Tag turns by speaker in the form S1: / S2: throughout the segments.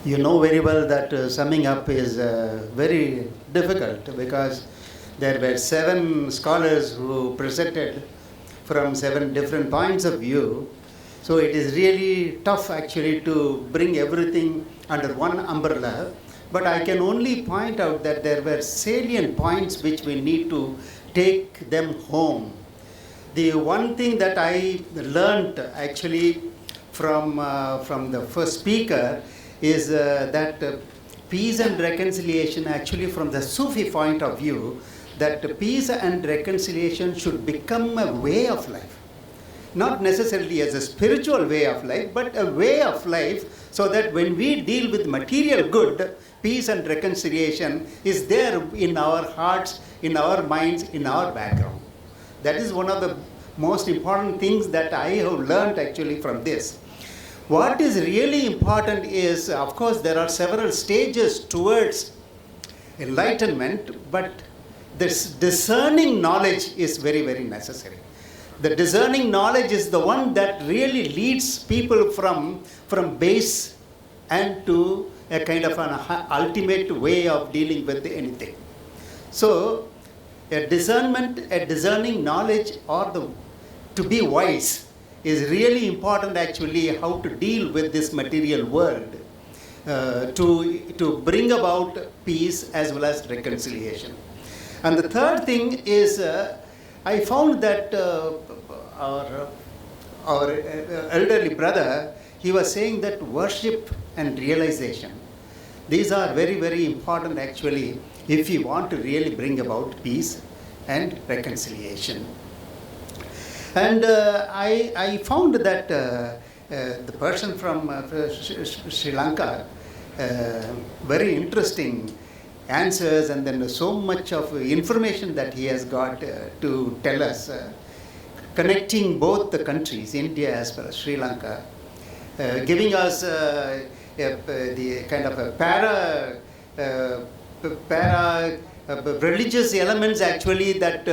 S1: You know very well that summing up is very difficult because there were 7 scholars who presented from 7 different points of view. So it is really tough actually to bring everything under one umbrella. But I can only point out that there were salient points which we need to take them home. The one thing that I learned actually from the first speaker is that peace and reconciliation, actually from the Sufi point of view, that peace and reconciliation should become a way of life. Not necessarily as a spiritual way of life, but a way of life, so that when we deal with material good, peace and reconciliation is there in our hearts, in our minds, in our background. That is one of the most important things that I have learned actually from this. What is really important is, of course, there are several stages towards enlightenment, but this discerning knowledge is very, very necessary. The discerning knowledge is the one that really leads people from base and to a kind of an ultimate way of dealing with anything. So, a discerning knowledge, or to be wise, is really important actually how to deal with this material world to bring about peace as well as reconciliation. And the third thing is I found that our elderly brother, he was saying that worship and realization, these are very, very important actually if you want to really bring about peace and reconciliation. And I found that the person from Sri Lanka, very interesting answers, and then so much of information that he has got to tell us, connecting both the countries, India as well as Sri Lanka, giving us the kind of a para religious elements actually that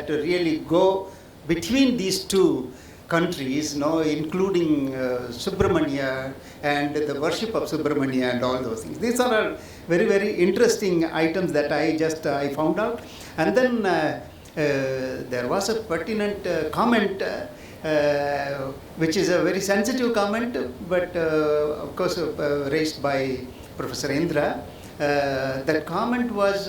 S1: really go between these two countries, including Subramania and the worship of Subramania and all those things. These are very, very interesting items that I found out. And then there was a pertinent comment, which is a very sensitive comment, but of course raised by Professor Indra. That comment was,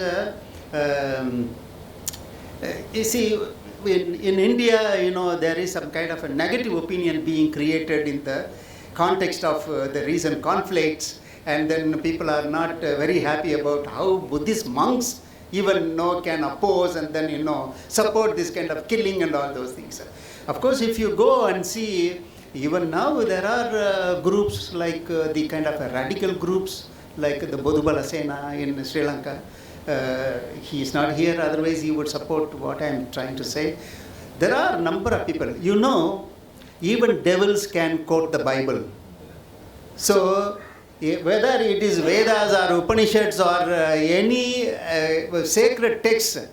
S1: you see, in India, there is some kind of a negative opinion being created in the context of the recent conflicts, and then people are not very happy about how Buddhist monks even can oppose and then support this kind of killing and all those things. Of course, if you go and see, even now there are groups like the kind of radical groups like the Bodhubala Sena in Sri Lanka. He is not here, otherwise he would support what I am trying to say. There are a number of people. Even devils can quote the Bible. So, whether it is Vedas or Upanishads or any sacred text,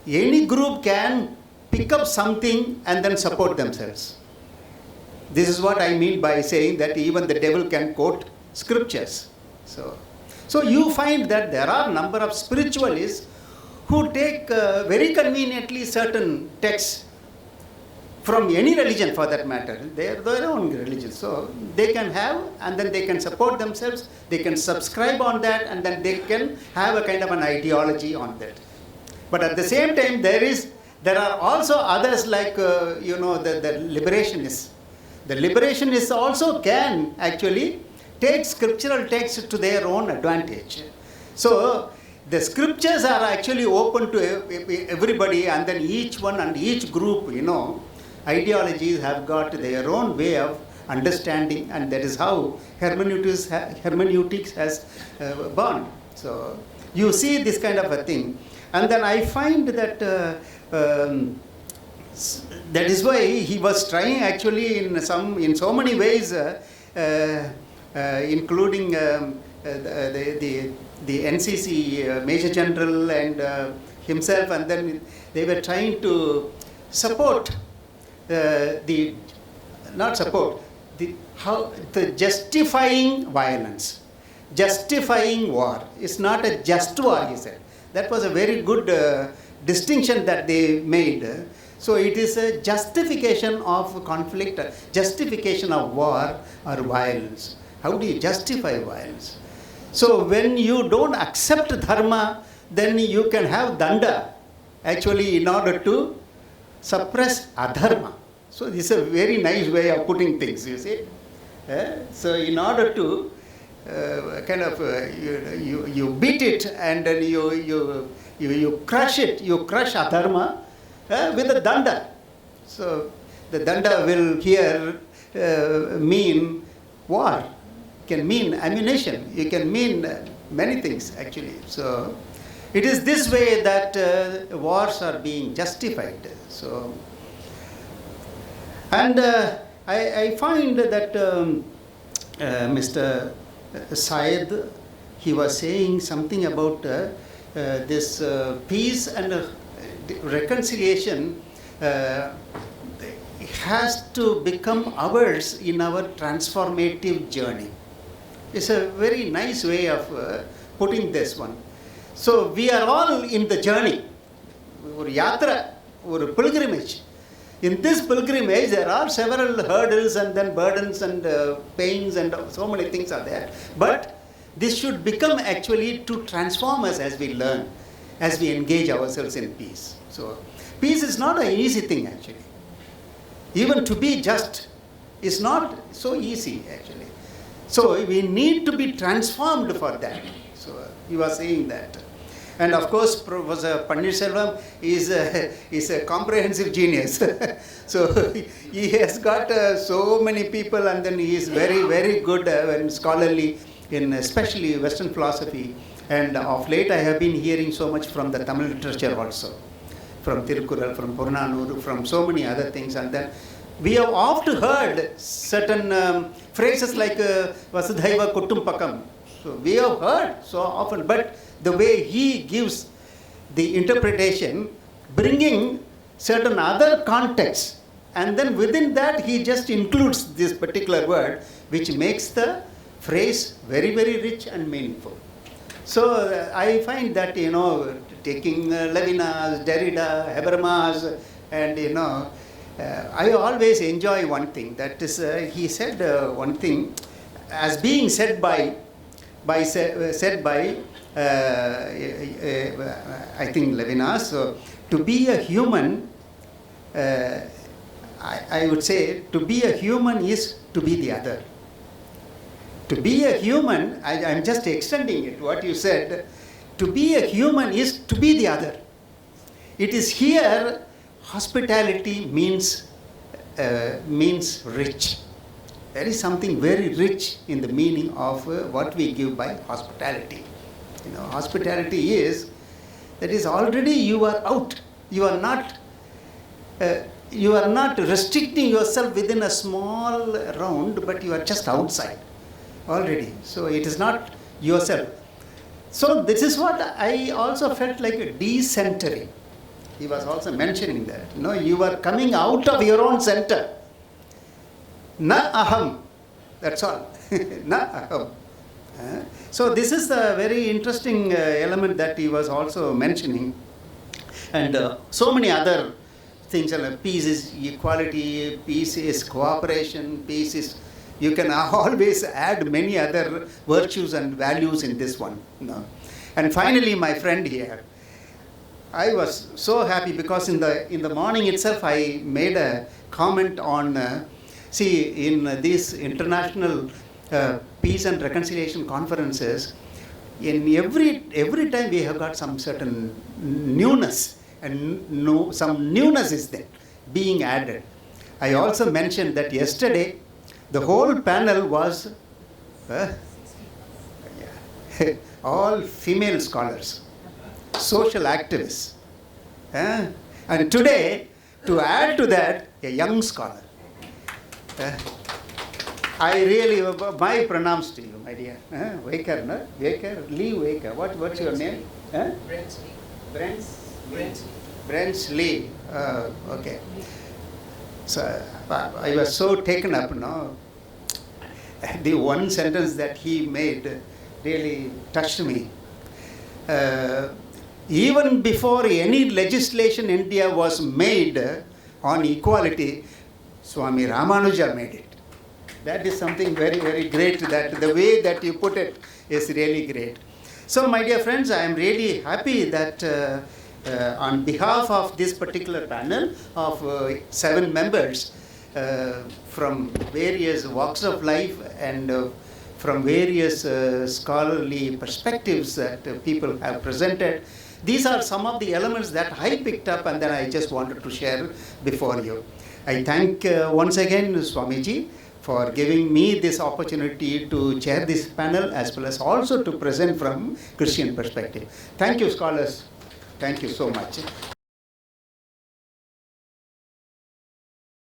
S1: any group can pick up something and then support themselves. This is what I mean by saying that even the devil can quote scriptures. So you find that there are a number of spiritualists who take very conveniently certain texts from any religion for that matter, their own religion. So they can have, and then they can support themselves, they can subscribe on that, and then they can have a kind of an ideology on that. But at the same time, there are also others like, the liberationists. The liberationists also can actually take scriptural texts to their own advantage. So the scriptures are actually open to everybody, and then each one and each group, ideologies have got their own way of understanding, and that is how hermeneutics has born. So you see this kind of a thing. And then I find that that is why he was trying actually in so many ways, including the NCC Major General and himself, and then they were trying to support how the justifying violence, justifying war. It's not a just war, he said. That was a very good distinction that they made. So it is a justification of conflict, justification of war or violence. How do you justify violence? So when you don't accept dharma, then you can have danda, actually, in order to suppress adharma. So this is a very nice way of putting things, you see. So in order to you beat it and then you crush it, you crush adharma with a danda. So the danda will here mean war, can mean ammunition, it can mean many things actually. So it is this way that wars are being justified. So, and I find that Mr. Syed, he was saying something about this peace and reconciliation has to become ours in our transformative journey. It's a very nice way of putting this one. So we are all in the journey. Or yatra, or pilgrimage. In this pilgrimage, there are several hurdles and then burdens and pains and so many things are there. But this should become actually to transform us as we learn, as we engage ourselves in peace. So peace is not an easy thing actually. Even to be just is not so easy actually. So we need to be transformed for that. So he was saying that. And of course, Professor Pannirselvam is a comprehensive genius. So he has got so many people, and then he is very, very good and scholarly in especially Western philosophy. And of late I have been hearing so much from the Tamil literature also, from Tirukkural, from Purnanuru, from so many other things. And then we have often heard certain phrases like Vasudhaiva Kutumpakam. So we have heard so often, but the way he gives the interpretation, bringing certain other contexts, and then within that he just includes this particular word, which makes the phrase very, very rich and meaningful. So I find that, taking Levinas, Derrida, Habermas, and I always enjoy one thing. That is, he said one thing, as being said by I think Levinas. So to be a human, I would say, to be a human is to be the other. To be a human, I'm just extending it, what you said. To be a human is to be the other. It is here, hospitality means rich. There is something very rich in the meaning of what we give by hospitality. Hospitality is, that is already you are out. You are not restricting yourself within a small round, but you are just outside already. So it is not yourself. So this is what I also felt like a decentering. He was also mentioning that. You are coming out of your own center. Na aham. That's all. Na aham. So this is a very interesting element that he was also mentioning. And so many other things. Peace is equality, peace is cooperation, peace is... You can always add many other virtues and values in this one. And finally, my friend here, I was so happy because in the morning itself I made a comment on, in these international peace and reconciliation conferences, in every time we have got some certain newness, and some newness is there being added. I also mentioned that yesterday the whole panel was all female scholars, social activists. And today, to add to that, a young scholar. I really, my pronouns to you, my dear. Waker, no? Waker, Lee Waker. What's your name? Brent Lee. Okay. So I was so taken up, the one sentence that he made really touched me. Even before any legislation in India was made on equality, Swami Ramanuja made it. That is something very, very great. That the way that you put it is really great. So, my dear friends, I am really happy that on behalf of this particular panel of 7 members from various walks of life and from various scholarly perspectives that people have presented, these are some of the elements that I picked up and then I just wanted to share before you. I thank once again Swamiji for giving me this opportunity to chair this panel as well as also to present from Christian perspective. Thank you, scholars. Thank you so much.